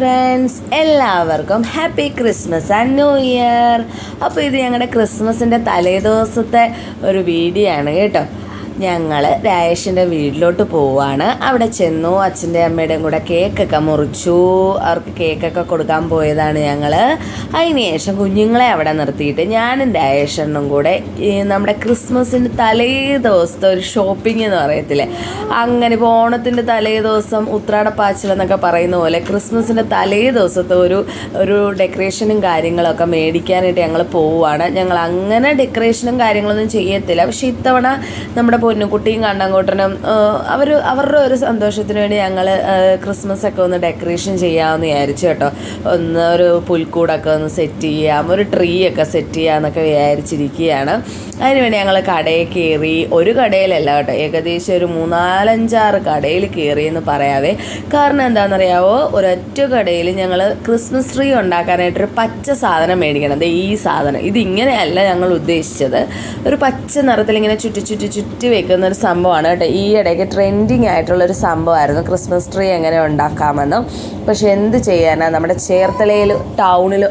Friends, എല്ലാവർക്കും happy Christmas and new year. അപ്പോൾ ഇത് ഞങ്ങളുടെ ക്രിസ്മസിൻ്റെ തലേദിവസത്തെ ഒരു വീഡിയോ ആണ് കേട്ടോ. ഞങ്ങൾ രായേഷിൻ്റെ വീട്ടിലോട്ട് പോവാണ്. അവിടെ ചെന്നു, അച്ഛൻ്റെ അമ്മയുടെയും കൂടെ കേക്കൊക്കെ മുറിച്ചു. അവർക്ക് കേക്കൊക്കെ കൊടുക്കാൻ പോയതാണ് ഞങ്ങൾ. അതിന് ശേഷം കുഞ്ഞുങ്ങളെ അവിടെ നിർത്തിയിട്ട് ഞാനും രായേഷനും കൂടെ നമ്മുടെ ക്രിസ്മസിൻ്റെ തലേ ദിവസത്തെ ഒരു ഷോപ്പിംഗ് എന്ന് പറയത്തില്ലേ, അങ്ങനെ ഇപ്പോൾ ഓണത്തിൻ്റെ തലേ ദിവസം ഉത്രാടപ്പാച്ചിൽ എന്നൊക്കെ പറയുന്ന പോലെ ക്രിസ്മസിൻ്റെ തലേ ദിവസത്തെ ഒരു ഡെക്കറേഷനും കാര്യങ്ങളൊക്കെ മേടിക്കാനായിട്ട് ഞങ്ങൾ പോവുകയാണ്. ഞങ്ങൾ അങ്ങനെ ഡെക്കറേഷനും കാര്യങ്ങളൊന്നും ചെയ്യത്തില്ല, പക്ഷേ ഇത്തവണ നമ്മുടെ പൊന്നുകുട്ടിയും കണ്ണങ്കോട്ടനും അവരുടെ ഒരു സന്തോഷത്തിന് വേണ്ടി ഞങ്ങൾ ക്രിസ്മസ് ഒക്കെ ഒന്ന് ഡെക്കറേഷൻ ചെയ്യാമെന്ന് വിചാരിച്ചു കേട്ടോ. ഒരു പുൽക്കൂടൊക്കെ ഒന്ന് സെറ്റ് ചെയ്യാം, ഒരു ട്രീ ഒക്കെ സെറ്റ് ചെയ്യാമെന്നൊക്കെ വിചാരിച്ചിരിക്കുകയാണ്. അതിനുവേണ്ടി ഞങ്ങൾ കടയിൽ കയറി. ഒരു കടയിലല്ല കേട്ടോ, ഏകദേശം ഒരു 3-4-5 കടയിൽ കയറിയെന്ന് പറയാവേ. കാരണം എന്താണെന്നറിയാവോ, ഒരൊറ്റ കടയിൽ ഞങ്ങൾ ക്രിസ്മസ് ട്രീ ഉണ്ടാക്കാനായിട്ടൊരു പച്ച സാധനം മേടിക്കണം. അതെ, ഈ സാധനം ഇതിങ്ങനെയല്ല ഞങ്ങൾ ഉദ്ദേശിച്ചത്. ഒരു പച്ച നിറത്തിൽ ഇങ്ങനെ ചുറ്റി വെക്കുന്ന ഒരു സംഭവമാണ് കേട്ടോ. ഈ ഇടയ്ക്ക് ട്രെൻഡിങ് ആയിട്ടുള്ളൊരു സംഭവമായിരുന്നു ക്രിസ്മസ് ട്രീ എങ്ങനെ ഉണ്ടാക്കാമെന്ന്. പക്ഷെ എന്ത് ചെയ്യാനാണ്, നമ്മുടെ ചേർത്തലയിൽ ടൗണിൽ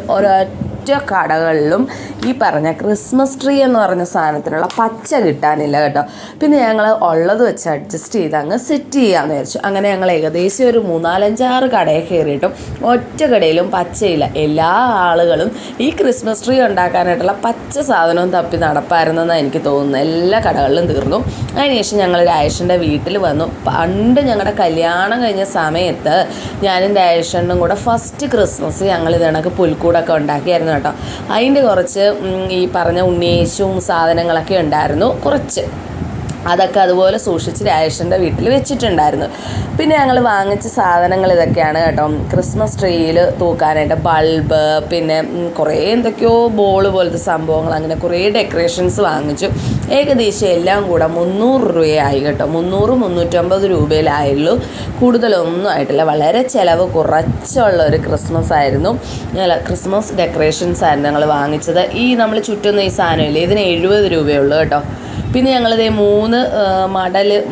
കടകളിലും ഈ പറഞ്ഞ ക്രിസ്മസ് ട്രീ എന്ന് പറഞ്ഞ സാധനത്തിനുള്ള പച്ച കിട്ടാനില്ല കേട്ടോ. പിന്നെ ഞങ്ങൾ ഉള്ളത് വെച്ച് അഡ്ജസ്റ്റ് ചെയ്ത് അങ്ങ് സെറ്റ് ചെയ്യാമെന്ന് വിചാരിച്ചു. അങ്ങനെ ഞങ്ങൾ ഏകദേശം ഒരു 3-4-5 കടയിൽ കയറിയിട്ടും ഒറ്റ കടയിലും പച്ചയില്ല. എല്ലാ ആളുകളും ഈ ക്രിസ്മസ് ട്രീ ഉണ്ടാക്കാനായിട്ടുള്ള പച്ച സാധനവും തപ്പി നടപ്പായിരുന്നെന്നാണ് എനിക്ക് തോന്നുന്നത്. എല്ലാ കടകളിലും തീർന്നു. അതിനുശേഷം ഞങ്ങൾ രായേഷിൻ്റെ വീട്ടിൽ വന്നു. പണ്ട് ഞങ്ങളുടെ കല്യാണം കഴിഞ്ഞ സമയത്ത് ഞാനും രായേഷനും കൂടെ ഫസ്റ്റ് ക്രിസ്മസ് ഞങ്ങൾ ഇതണക്ക് പുൽക്കൂടൊക്കെ ഉണ്ടാക്കിയായിരുന്നു കേട്ടോ. അതിൻ്റെ കുറച്ച് ഈ പറഞ്ഞ ഉണ്ണിയേശും സാധനങ്ങളൊക്കെ ഉണ്ടായിരുന്നു കുറച്ച്. അതൊക്കെ അതുപോലെ സൂക്ഷിച്ച് രായേഷിൻ്റെ വീട്ടിൽ വെച്ചിട്ടുണ്ടായിരുന്നു. പിന്നെ ഞങ്ങൾ വാങ്ങിച്ച സാധനങ്ങൾ ഇതൊക്കെയാണ് കേട്ടോ. ക്രിസ്മസ് ട്രീയിൽ തൂക്കാനായിട്ട് ബൾബ്, പിന്നെ കുറേ എന്തൊക്കെയോ ബോള് പോലത്തെ സംഭവങ്ങൾ, അങ്ങനെ കുറേ ഡെക്കറേഷൻസ് വാങ്ങിച്ചു. ഏകദേശം എല്ലാം കൂടെ 300 രൂപയായി കേട്ടോ. 300-350 രൂപയിലായുള്ളൂ, കൂടുതലൊന്നും ആയിട്ടില്ല. വളരെ ചിലവ് കുറച്ചുള്ള ഒരു ക്രിസ്മസ് ആയിരുന്നു. ക്രിസ്മസ് ഡെക്കറേഷൻസ് ആയിരുന്നു ഞങ്ങൾ വാങ്ങിച്ചത്. ഈ നമ്മൾ ചുറ്റുന്ന ഈ സാധനമില്ലേ, ഇതിന് 70 രൂപയുള്ളൂ കേട്ടോ. പിന്നെ ഞങ്ങളിതേ 3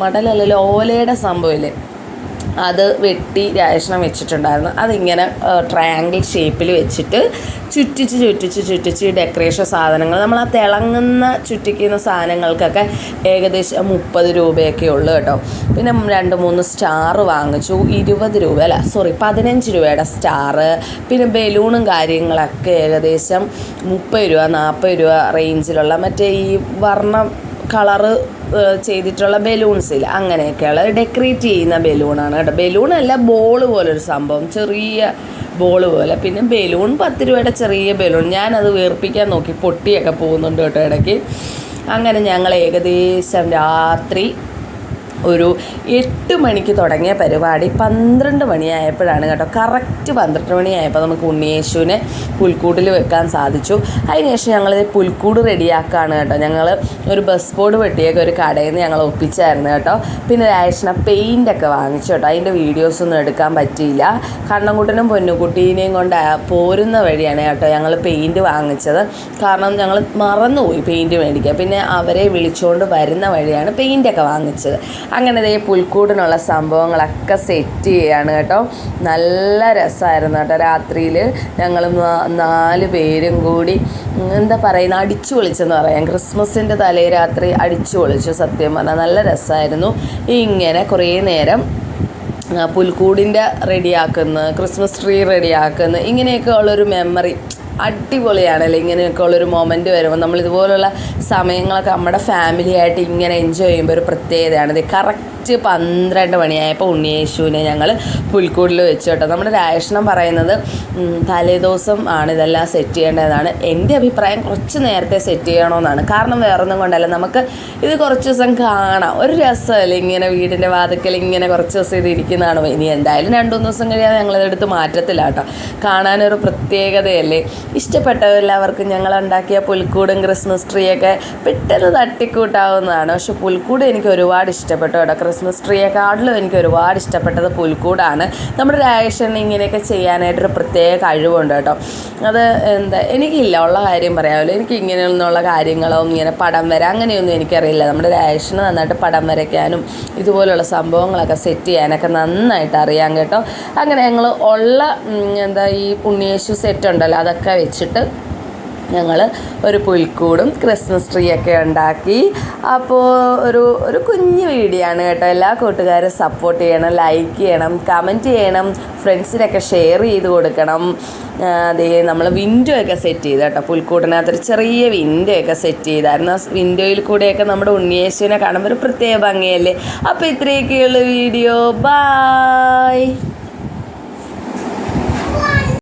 മടലല്ലല്ലോ, ഓലയുടെ സംഭവമില്ലേ, അത് വെട്ടി രായേഷണം വെച്ചിട്ടുണ്ടായിരുന്നു. അതിങ്ങനെ ട്രയാങ്കിൾ ഷേപ്പിൽ വെച്ചിട്ട് ചുറ്റിച്ച് ഡെക്കറേഷൻ സാധനങ്ങൾ, നമ്മൾ ആ തിളങ്ങുന്ന ചുറ്റിക്കുന്ന സാധനങ്ങൾക്കൊക്കെ ഏകദേശം 30 രൂപയൊക്കെ ഉള്ളൂ കേട്ടോ. പിന്നെ 2-3 സ്റ്റാർ വാങ്ങിച്ചു. 15 രൂപയുടെ സ്റ്റാറ്. പിന്നെ ബലൂണും കാര്യങ്ങളൊക്കെ ഏകദേശം 30 രൂപ 40 രൂപ റേഞ്ചിലുള്ള മറ്റേ ഈ വർണ്ണം കളറ് ചെയ്തിട്ടുള്ള ബലൂൺസില്ല, അങ്ങനെയൊക്കെയുള്ള ഡെക്കറേറ്റ് ചെയ്യുന്ന ബലൂണാണ് കേട്ടോ. ബലൂണല്ല, ബോൾ പോലൊരു സംഭവം, ചെറിയ ബോൾ പോലെ. പിന്നെ ബലൂൺ 10 രൂപയുടെ ചെറിയ ബലൂൺ. ഞാനത് വീർപ്പിക്കാൻ നോക്കി, പൊട്ടിയൊക്കെ പോകുന്നുണ്ട് കേട്ടോ ഇടയ്ക്ക്. അങ്ങനെ ഞങ്ങൾ ഏകദേശം രാത്രി ഒരു 8 മണിക്ക് തുടങ്ങിയ പരിപാടി 12 മണിയായപ്പോഴാണ് കേട്ടോ. കറക്റ്റ് 12 മണിയായപ്പോൾ നമുക്ക് ഉണ്ണിയേശുവിനെ പുൽക്കൂടിൽ വെക്കാൻ സാധിച്ചു. അതിനുശേഷം ഞങ്ങളിത് പുൽക്കൂട് റെഡിയാക്കുകയാണ് കേട്ടോ. ഞങ്ങൾ ഒരു ബസ് ബോർഡ് വെട്ടിയൊക്കെ ഒരു കടയിൽ നിന്ന് ഞങ്ങൾ ഒപ്പിച്ചായിരുന്നു കേട്ടോ. പിന്നെ രായേഷിനെ പെയിൻ്റൊക്കെ വാങ്ങിച്ചു കേട്ടോ. അതിൻ്റെ വീഡിയോസൊന്നും എടുക്കാൻ പറ്റിയില്ല. കണ്ണൻകുട്ടനും പൊന്നുകുട്ടീനെയും കൊണ്ട് പോരുന്ന വഴിയാണ് കേട്ടോ ഞങ്ങൾ പെയിൻറ്റ് വാങ്ങിച്ചത്. കാരണം ഞങ്ങൾ മറന്നുപോയി പെയിൻറ്റ് മേടിക്കുക. പിന്നെ അവരെ വിളിച്ചുകൊണ്ട് വരുന്ന വഴിയാണ് പെയിൻ്റൊക്കെ വാങ്ങിച്ചത്. അങ്ങനെ ഇതേ പുൽക്കൂടിനുള്ള സംഭവങ്ങളൊക്കെ സെറ്റ് ചെയ്യാണ് കേട്ടോ. നല്ല രസമായിരുന്നു കേട്ടോ. രാത്രിയിൽ ഞങ്ങൾ 4 പേരും കൂടി എന്താ പറയുന്നത്, അടിച്ചു പൊളിച്ചെന്ന് പറയാം. ക്രിസ്മസിൻ്റെ തലേ രാത്രി അടിച്ചു പൊളിച്ചു. സത്യം പറഞ്ഞാൽ നല്ല രസമായിരുന്നു. ഇങ്ങനെ കുറേ നേരം പുൽക്കൂടിൻ്റെ റെഡിയാക്കുന്നു, ക്രിസ്മസ് ട്രീ റെഡിയാക്കുന്നു, ഇങ്ങനെയൊക്കെ ഉള്ളൊരു മെമ്മറി അടിപൊളിയാണല്ലോ. ഇങ്ങനെയൊക്കെ ഉള്ളൊരു മൊമെൻറ്റ് വരുമ്പോൾ നമ്മളിതുപോലുള്ള സമയങ്ങളൊക്കെ നമ്മുടെ ഫാമിലിയായിട്ട് ഇങ്ങനെ എൻജോയ് ചെയ്യുമ്പോൾ ഒരു പ്രത്യേകതയാണ്. ഇത് കറക്റ്റ് 12 മണിയായപ്പോൾ ഉണ്ണിയേശുവിനെ ഞങ്ങൾ പുൽക്കൂടിൽ വെച്ചു കേട്ടോ. നമ്മുടെ രായേഷണം പറയുന്നത് തലേദിവസം ആണ് ഇതെല്ലാം സെറ്റ് ചെയ്യേണ്ടതാണ്. എൻ്റെ അഭിപ്രായം കുറച്ച് നേരത്തെ സെറ്റ് ചെയ്യണമെന്നാണ്. കാരണം വേറൊന്നും കൊണ്ടല്ല, നമുക്ക് ഇത് കുറച്ച് ദിവസം കാണാം, ഒരു രസമല്ലേ ഇങ്ങനെ വീടിൻ്റെ വാതിക്കൽ ഇങ്ങനെ കുറച്ച് ദിവസം ഇത് ഇരിക്കുന്നതാണ്. ഇനി എന്തായാലും 2-3 ദിവസം കഴിയാതെ ഞങ്ങളിതെടുത്ത് മാറ്റത്തില്ല കേട്ടോ. കാണാനൊരു പ്രത്യേകതയല്ലേ. ഇഷ്ടപ്പെട്ടവരെല്ലാവർക്കും ഞങ്ങൾ ഉണ്ടാക്കിയ പുൽക്കൂടും ക്രിസ്മസ് ട്രീയൊക്കെ പെട്ടെന്ന് തട്ടിക്കൂട്ടാവുന്നതാണ്. പക്ഷെ പുൽക്കൂട് എനിക്ക് ഒരുപാട് ഇഷ്ടപ്പെട്ടു കേട്ടോ. ക്രിസ്മസ് ട്രീയെക്കാട്ടിലും എനിക്ക് ഒരുപാട് ഇഷ്ടപ്പെട്ടത് പുൽക്കൂടാണ്. നമ്മുടെ രാജേഷന് ഇങ്ങനെയൊക്കെ ചെയ്യാനായിട്ടൊരു പ്രത്യേക കഴിവുണ്ട് കേട്ടോ. അത് എനിക്കില്ല, ഉള്ള കാര്യം പറയാമല്ലോ. എനിക്ക് ഇങ്ങനെയൊന്നുള്ള കാര്യങ്ങളോ ഇങ്ങനെ പടം വര അങ്ങനെയൊന്നും എനിക്കറിയില്ല. നമ്മുടെ രാജേഷന് നന്നായിട്ട് പടം വരയ്ക്കാനും ഇതുപോലുള്ള സംഭവങ്ങളൊക്കെ സെറ്റ് ചെയ്യാനൊക്കെ നന്നായിട്ട് അറിയാം കേട്ടോ. അങ്ങനെ ഞങ്ങൾ ഉള്ള ഈ ഉണ്ണിയേശു സെറ്റ് ഉണ്ടല്ലോ അതൊക്കെ വെച്ചിട്ട് ഞങ്ങൾ ഒരു പുൽക്കൂടും ക്രിസ്മസ് ട്രീ ഒക്കെ ഉണ്ടാക്കി. അപ്പോൾ ഒരു കുഞ്ഞു വീഡിയോ ആണ് കേട്ടോ. എല്ലാ കൂട്ടുകാരും സപ്പോർട്ട് ചെയ്യണം, ലൈക്ക് ചെയ്യണം, കമൻറ്റ് ചെയ്യണം, ഫ്രണ്ട്സിനൊക്കെ ഷെയർ ചെയ്ത് കൊടുക്കണം. അതേ നമ്മൾ വിൻഡോ ഒക്കെ സെറ്റ് ചെയ്ത് കേട്ടോ. പുൽക്കൂടിനകത്തൊരു ചെറിയ വിൻഡോ ഒക്കെ സെറ്റ് ചെയ്തായിരുന്നു. ആ വിൻഡോയിൽ കൂടെയൊക്കെ നമ്മുടെ ഉണ്ണിയേശുവിനെ കാണുമ്പോൾ ഒരു പ്രത്യേക ഭംഗിയല്ലേ. അപ്പോൾ ഇത്രയൊക്കെയുള്ള വീഡിയോ. ബായ്.